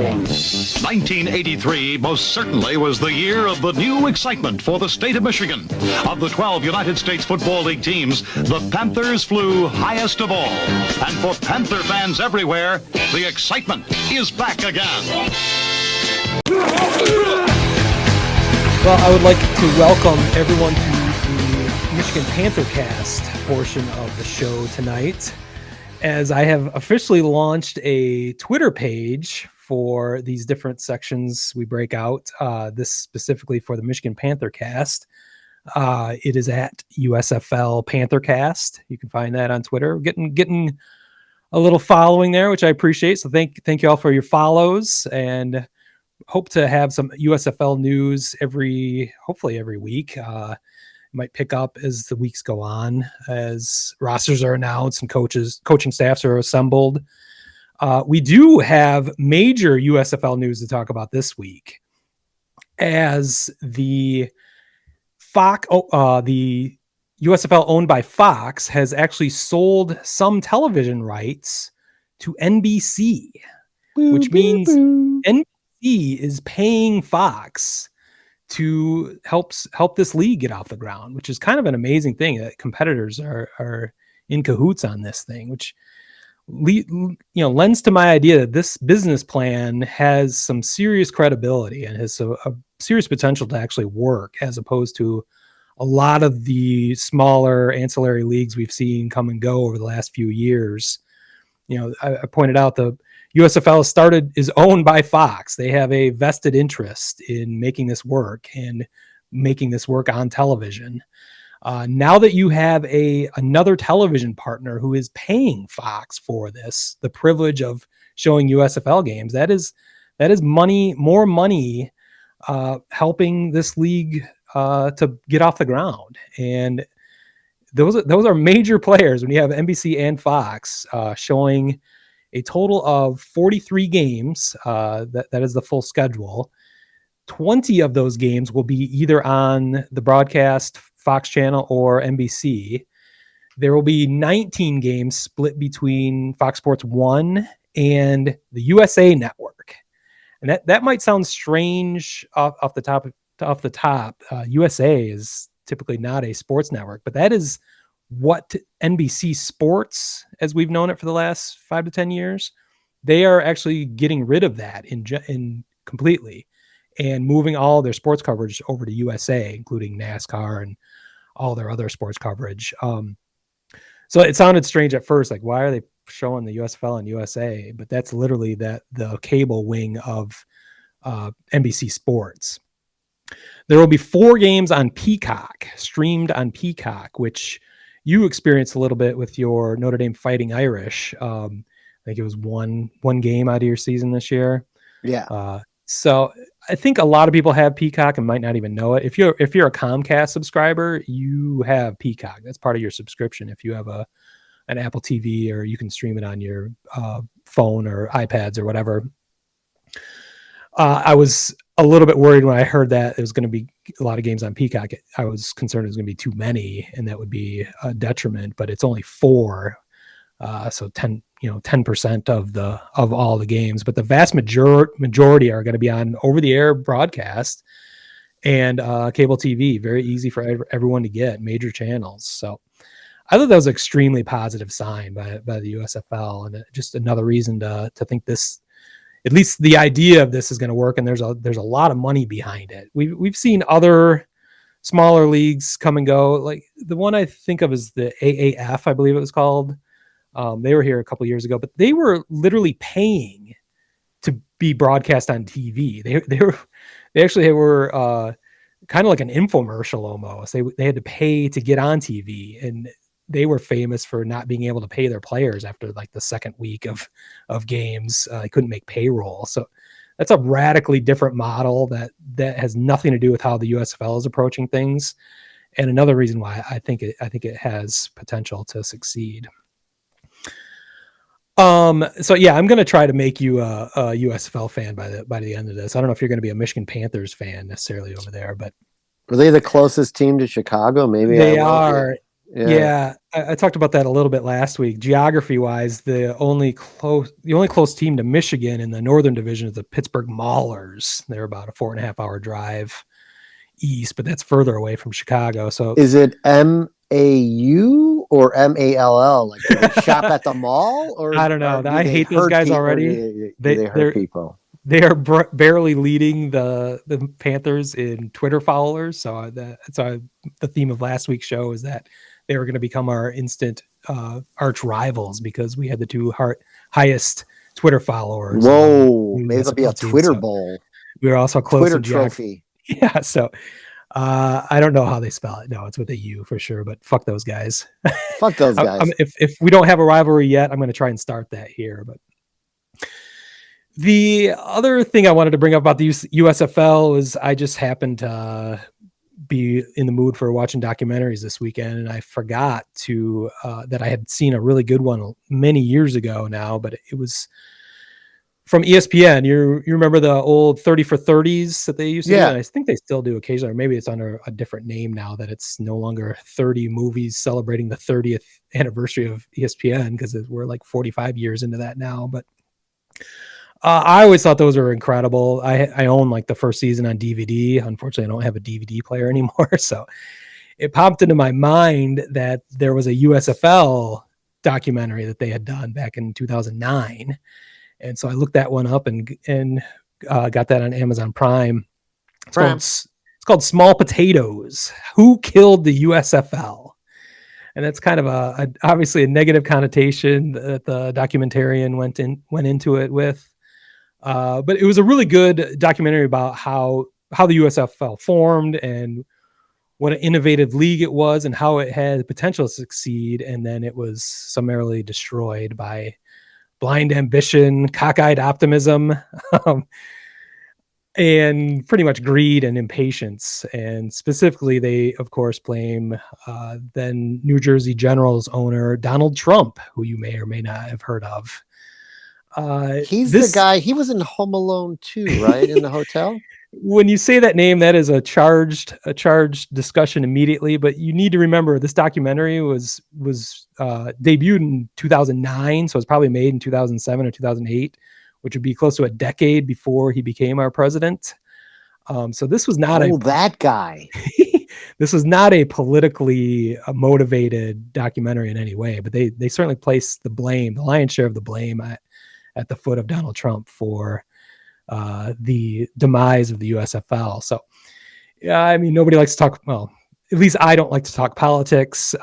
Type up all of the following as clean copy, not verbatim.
exciting. 1983 most certainly was the year of the new excitement for the state of Michigan. Of the 12 United States Football League teams, the Panthers flew highest of all. And for Panther fans everywhere, the excitement is back again. Well, I would like to welcome everyone to the Michigan Panther Cast portion of the show tonight, as I have officially launched a Twitter page for these different sections we break out, this specifically for the Michigan Panther Cast. It is at USFL Panther Cast. You can find that on Twitter. Getting a little following there, which I appreciate. So thank you all for your follows, and hope to have some USFL news hopefully every week. Might pick up as the weeks go on, as rosters are announced and coaching staffs are assembled. We do have major USFL news to talk about this week, as the the USFL owned by Fox has actually sold some television rights to NBC, which means NBC is paying Fox to help this league get off the ground, which is kind of an amazing thing that competitors are in cahoots on this thing, which lends to my idea that this business plan has some serious credibility and has a serious potential to actually work, as opposed to a lot of the smaller ancillary leagues we've seen come and go over the last few years. I pointed out the USFL is owned by Fox. They have a vested interest in making this work and making this work on television. Now that you have another television partner who is paying Fox for this, the privilege of showing USFL games, that is more money, helping this league to get off the ground. And those are major players when you have NBC and Fox showing a total of 43 games. That is the full schedule. 20 of those games will be either on the broadcast Fox channel or NBC. There will be 19 games split between Fox Sports 1 and the USA Network. And that might sound strange off the top. USA is typically not a sports network, but that is what NBC Sports, as we've known it for the last 5 to 10 years, they are actually getting rid of that in completely and moving all their sports coverage over to USA, including NASCAR and all their other sports coverage. So it sounded strange at first, like, why are they showing the USFL on USA? But that's literally the cable wing of NBC Sports. There will be 4 games on Peacock, streamed on Peacock, which you experienced a little bit with your Notre Dame Fighting Irish. I think it was one game out of your season this year. Yeah. So I think a lot of people have Peacock and might not even know it. If you're a Comcast subscriber, you have Peacock. That's part of your subscription. If you have an Apple TV, or you can stream it on your phone or iPads or whatever. I was a little bit worried when I heard that there was going to be a lot of games on Peacock. I was concerned it was going to be too many, and that would be a detriment. But it's only 4, so 10% of all the games. But the vast majority are going to be on over-the-air broadcast and cable TV. Very easy for everyone to get, major channels. So I thought that was an extremely positive sign by the USFL, and just another reason to think this. At least the idea of this is going to work, and there's a lot of money behind it. We've seen other smaller leagues come and go. Like the one I think of is the AAF, I believe it was called. They were here a couple years ago, but they were literally paying to be broadcast on TV. They actually were kind of like an infomercial almost. They had to pay to get on TV, and they were famous for not being able to pay their players after like the second week of games. They couldn't make payroll. So that's a radically different model that has nothing to do with how the USFL is approaching things. And another reason why I think it has potential to succeed. So yeah, I'm going to try to make you a USFL fan by the end of this. I don't know if you're going to be a Michigan Panthers fan necessarily over there, but are they the closest team to Chicago? Maybe they are. Yeah, I talked about that a little bit last week. Geography wise, the only close team to Michigan in the Northern Division is the Pittsburgh Maulers. They're about a 4.5 hour drive east, but that's further away from Chicago. So Is it MAU or MALL? Like, do they shop at the mall, or I don't know. do I they hate those hurt guys people? already. Do they hurt They're people? they are barely leading the Panthers in Twitter followers. So that's the theme of last week's show is that they were going to become our instant arch rivals because we had the two highest Twitter followers. Whoa, maybe it'll be a Twitter bowl. We were also close Twitter in trophy. Yeah, so I don't know how they spell it. No, it's with a U for sure, but fuck those guys. Fuck those guys. If we don't have a rivalry yet, I'm going to try and start that here. But the other thing I wanted to bring up about the USFL is I just happened to be in the mood for watching documentaries this weekend, and I forgot to that I had seen a really good one many years ago now, but it was from ESPN. You remember the old 30 for 30s that they used to do? And I think they still do occasionally, or maybe it's under a different name now that it's no longer 30 movies celebrating the 30th anniversary of ESPN because we're like 45 years into that now. But I always thought those were incredible. I own like the first season on DVD. Unfortunately, I don't have a DVD player anymore. So it popped into my mind that there was a USFL documentary that they had done back in 2009. And so I looked that one up and got that on Amazon Prime. It's called Small Potatoes. Who Killed the USFL? And that's kind of obviously a negative connotation that the documentarian went into it with. But it was a really good documentary about how the USFL formed and what an innovative league it was and how it had potential to succeed. And then it was summarily destroyed by blind ambition, cockeyed optimism, and pretty much greed and impatience. And specifically, they, of course, blame then New Jersey Generals owner Donald Trump, who you may or may not have heard of. He's the guy. He was in Home Alone 2, right? In the hotel. When you say that name, that is a charged discussion immediately. But you need to remember this documentary was debuted in 2009, so it's probably made in 2007 or 2008, which would be close to a decade before he became our president. So this was not that guy. This was not a politically motivated documentary in any way, but they certainly placed the lion's share of the blame at the foot of Donald Trump for the demise of the USFL. So, yeah, I mean, nobody likes to talk. Well, at least I don't like to talk politics.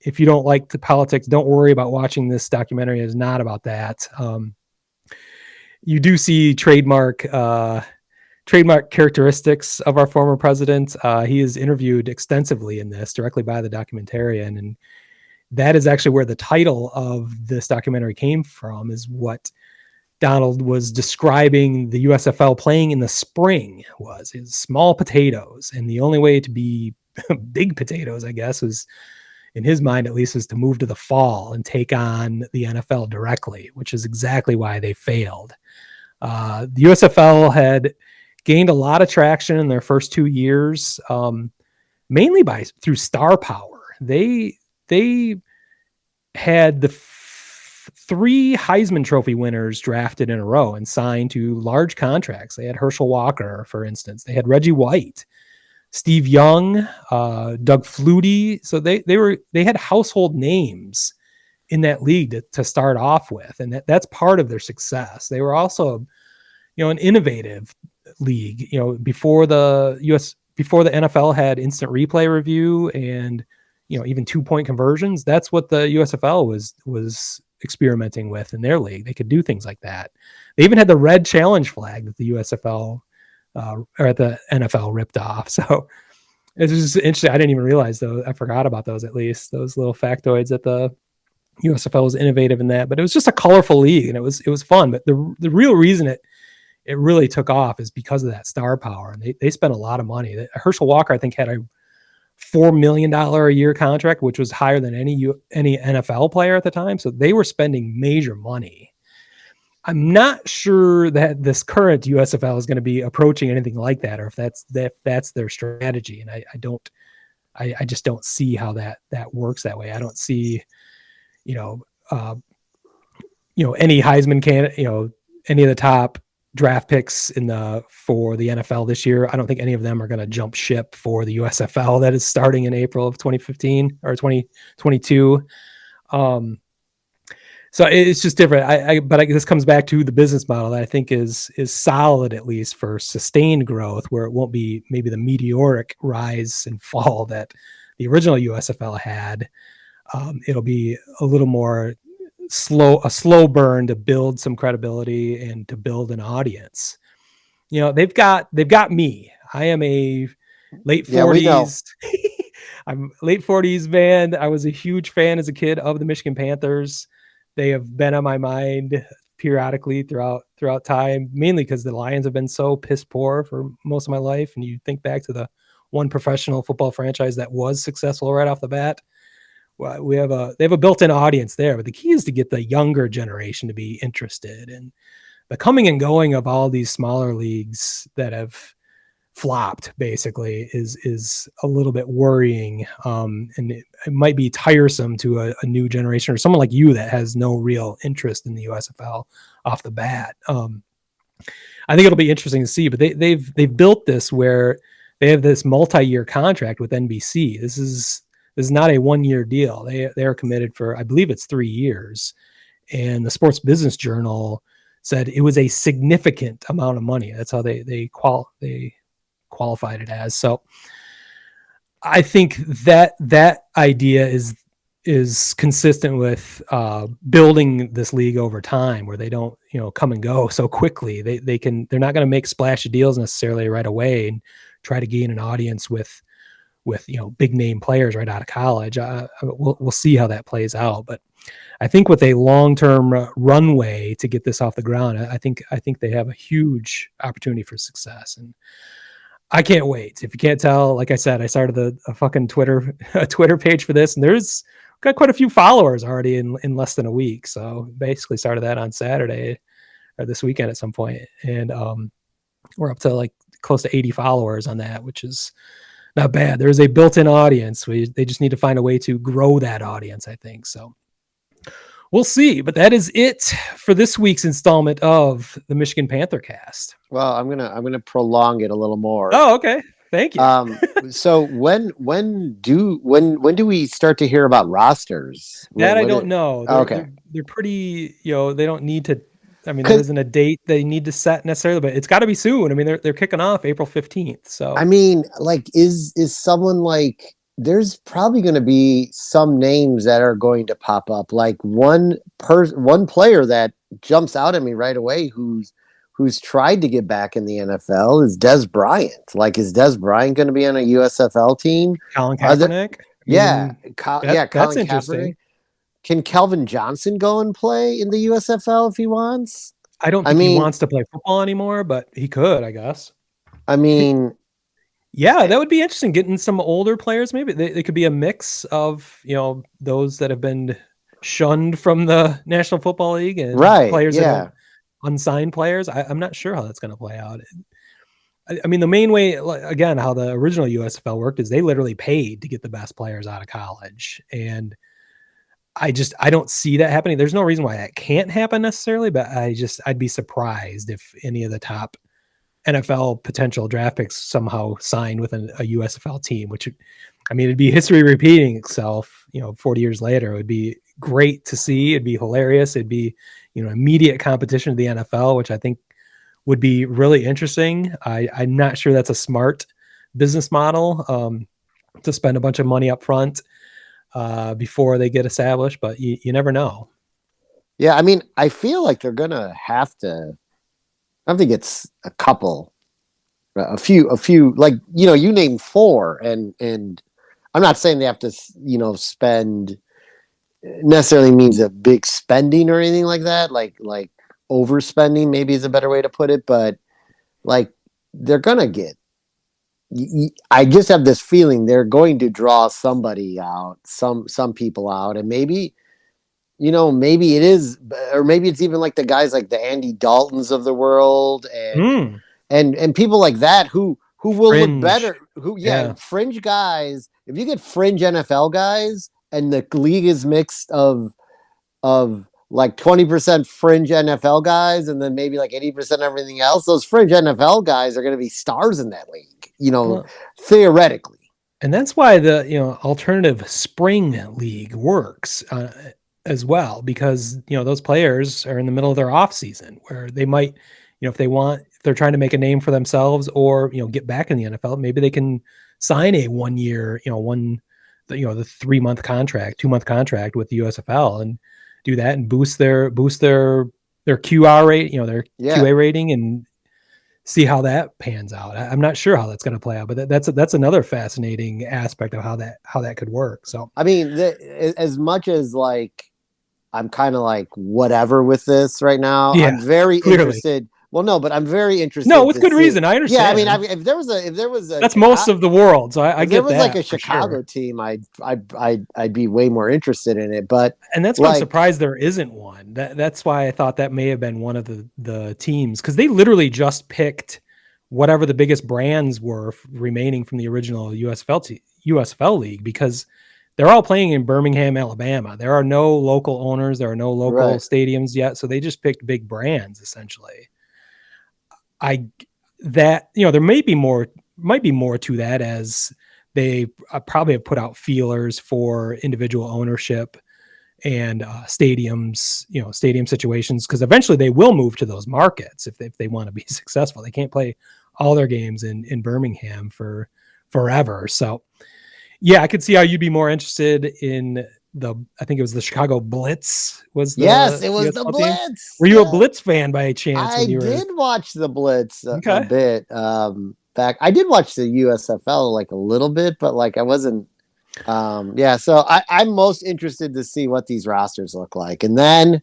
If you don't like the politics, don't worry about watching this documentary. It's not about that. You do see trademark characteristics of our former president. He is interviewed extensively in this directly by the documentarian, and that is actually where the title of this documentary came from, is what Donald was describing the USFL playing in the spring is small potatoes. And the only way to be big potatoes, I guess, was, in his mind at least, is to move to the fall and take on the NFL directly, which is exactly why they failed. The USFL had gained a lot of traction in their first 2 years, mainly through star power. They had the 3 Heisman Trophy winners drafted in a row and signed to large contracts. They had Herschel Walker, for instance. They had Reggie White, Steve Young, Doug Flutie. So they had household names in that league to start off with, and that's part of their success. They were also, an innovative league. Before the NFL had instant replay review and even 2-point conversions, that's what the USFL was experimenting with in their league. They could do things like that. They even had the red challenge flag that the USFL or the NFL ripped off. So it's just interesting. I didn't even realize those. I forgot about those, at least those little factoids that the USFL was innovative in that. But it was just a colorful league and it was fun. But the real reason it really took off is because of that star power. And they spent a lot of money. Herschel Walker, I think, had a $4 million a year contract, which was higher than any NFL player at the time. So they were spending major money. I'm not sure that this current USFL is going to be approaching anything like that, or if that's their strategy. And I don't I just don't see how that works that way. I don't see, any Heisman candidate, any of the top draft picks for the NFL this year. I don't think any of them are going to jump ship for the USFL that is starting in April of 2015 or 2022. So it's just different. But this comes back to the business model that I think is solid, at least for sustained growth, where it won't be maybe the meteoric rise and fall that the original USFL had. It'll be a little more a slow burn to build some credibility and to build an audience. They've got me. I am a late 40s. I'm late 40s man. I was a huge fan as a kid of the Michigan Panthers. They have been on my mind periodically throughout time, mainly because the Lions have been so piss poor for most of my life. And you think back to the one professional football franchise that was successful right off the bat. Well, they have a built-in audience there, but the key is to get the younger generation to be interested. And the coming and going of all these smaller leagues that have flopped basically is a little bit worrying. And it might be tiresome to a new generation or someone like you that has no real interest in the USFL off the bat. I think it'll be interesting to see, but they've built this where they have this multi-year contract with NBC. This is not a 1-year deal. They are committed for, I believe it's 3 years. And the Sports Business Journal said it was a significant amount of money. That's how they qualified it as. So I think that idea is consistent with building this league over time, where they don't come and go so quickly. They're not going to make splashy deals necessarily right away and try to gain an audience with big name players right out of college. We'll see how that plays out, but I think with a long-term runway to get this off the ground, I think they have a huge opportunity for success, and I can't wait. If you can't tell, like I said, I started a fucking Twitter page for this, and there's got quite a few followers already in less than a week. So basically started that on Saturday or this weekend at some point, and we're up to like close to 80 followers on that, which is not bad. There's a built-in audience. They just need to find a way to grow that audience, I think. So we'll see. But that is it for this week's installment of the Michigan Panther Cast. Well, I'm gonna prolong it a little more. Oh, okay. Thank you. So when do we start to hear about rosters? I don't know. Okay. They're pretty, they don't need to. I mean, there isn't a date they need to set necessarily, but it's got to be soon. I mean, they're kicking off April 15th. So I mean, like, is someone like, there's probably going to be some names that are going to pop up. Like one player that jumps out at me right away who's tried to get back in the NFL is Des Bryant. Like, is Des Bryant going to be on a USFL team? Colin Kaepernick? Colin that's interesting. Kaepernick. Can Kelvin Johnson go and play in the USFL if he wants? I don't think he wants to play football anymore, but he could, I guess. I mean, yeah, that would be interesting. Getting some older players, maybe they could be a mix of those that have been shunned from the National Football League and players that have unsigned players. I'm not sure how that's going to play out. I mean, the main way, again, how the original USFL worked is they literally paid to get the best players out of college, and I don't see that happening. There's no reason why that can't happen necessarily, but I'd be surprised if any of the top NFL potential draft picks somehow signed with a USFL team, which, I mean, it'd be history repeating itself, 40 years later. It would be great to see. It'd be hilarious. It'd be, immediate competition to the NFL, which I think would be really interesting. I'm not sure that's a smart business model to spend a bunch of money up front before they get established, but you never know. Yeah, I mean, I feel like they're gonna have to. I think it's a few. Like, you name 4, and I'm not saying they have to, spend necessarily means a big spending or anything like that. Like overspending maybe is a better way to put it, but like they're gonna get. I just have this feeling they're going to draw somebody out, some people out, and maybe it is, or maybe it's even like the guys like the Andy Daltons of the world and people like that who will look better. Fringe guys. if you get fringe NFL guys and the league is mixed of like 20% fringe NFL guys and then maybe like 80% everything else, those fringe NFL guys are going to be stars in that league, theoretically. And that's why the alternative spring league works as well, because those players are in the middle of their off season where they might, if they're trying to make a name for themselves or get back in the NFL, maybe they can sign a 1 year, the 3-month contract, 2-month contract with the USFL and do that and boost their QR rate, their QA rating, and see how that pans out. I'm not sure how that's going to play out, but that's another fascinating aspect of how that could work. So, I mean, as much as like, I'm kind of like whatever with this right now. I'm very interested. Well, no, but I'm very interested. No, with good reason. I understand. Yeah, I mean, if there was a that's most of the world. So I get that. If there was like a Chicago team, I'd be way more interested in it. But and why I'm surprised there isn't one. That's why I thought that may have been one of the teams, because they literally just picked whatever the biggest brands were remaining from the original USFL league, because they're all playing in Birmingham, Alabama. There are no local owners. There are no local stadiums yet. So they just picked big brands essentially. There might be more to that, as they probably have put out feelers for individual ownership and stadium situations, because eventually they will move to those markets if they want to be successful. They can't play all their games in Birmingham for forever. So yeah, I could see how you'd be more interested in I think it was the Chicago Blitz. It was the Blitz. Team. Were you a Blitz fan by chance? I did watch the Blitz a bit. Back, I did watch the USFL like a little bit, but like I wasn't. So I'm most interested to see what these rosters look like, and then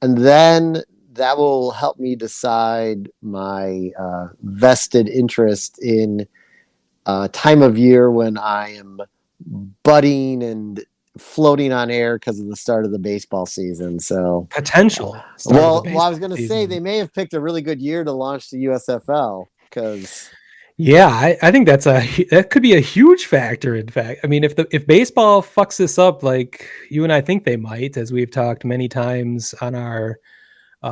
that will help me decide my vested interest in time of year when I am budding and floating on air because of the start of the baseball season. So potential. Well, I was going to say they may have picked a really good year to launch the USFL, because I think that could be a huge factor. In fact, I mean, if baseball fucks this up like you and I think they might, as we've talked many times on our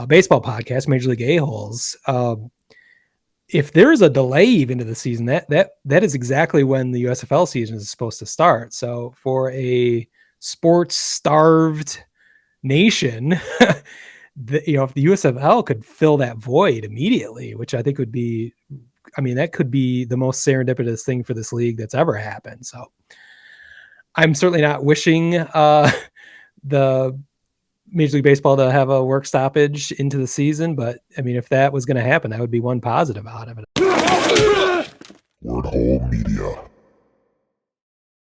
baseball podcast, Major League A-holes, if there is a delay even to the season, that is exactly when the USFL season is supposed to start. So for a sports starved nation, if the USFL could fill that void immediately, which I think would be, that could be the most serendipitous thing for this league that's ever happened. So I'm certainly not wishing the Major League Baseball to have a work stoppage into the season, but if that was going to happen, that would be one positive out of it.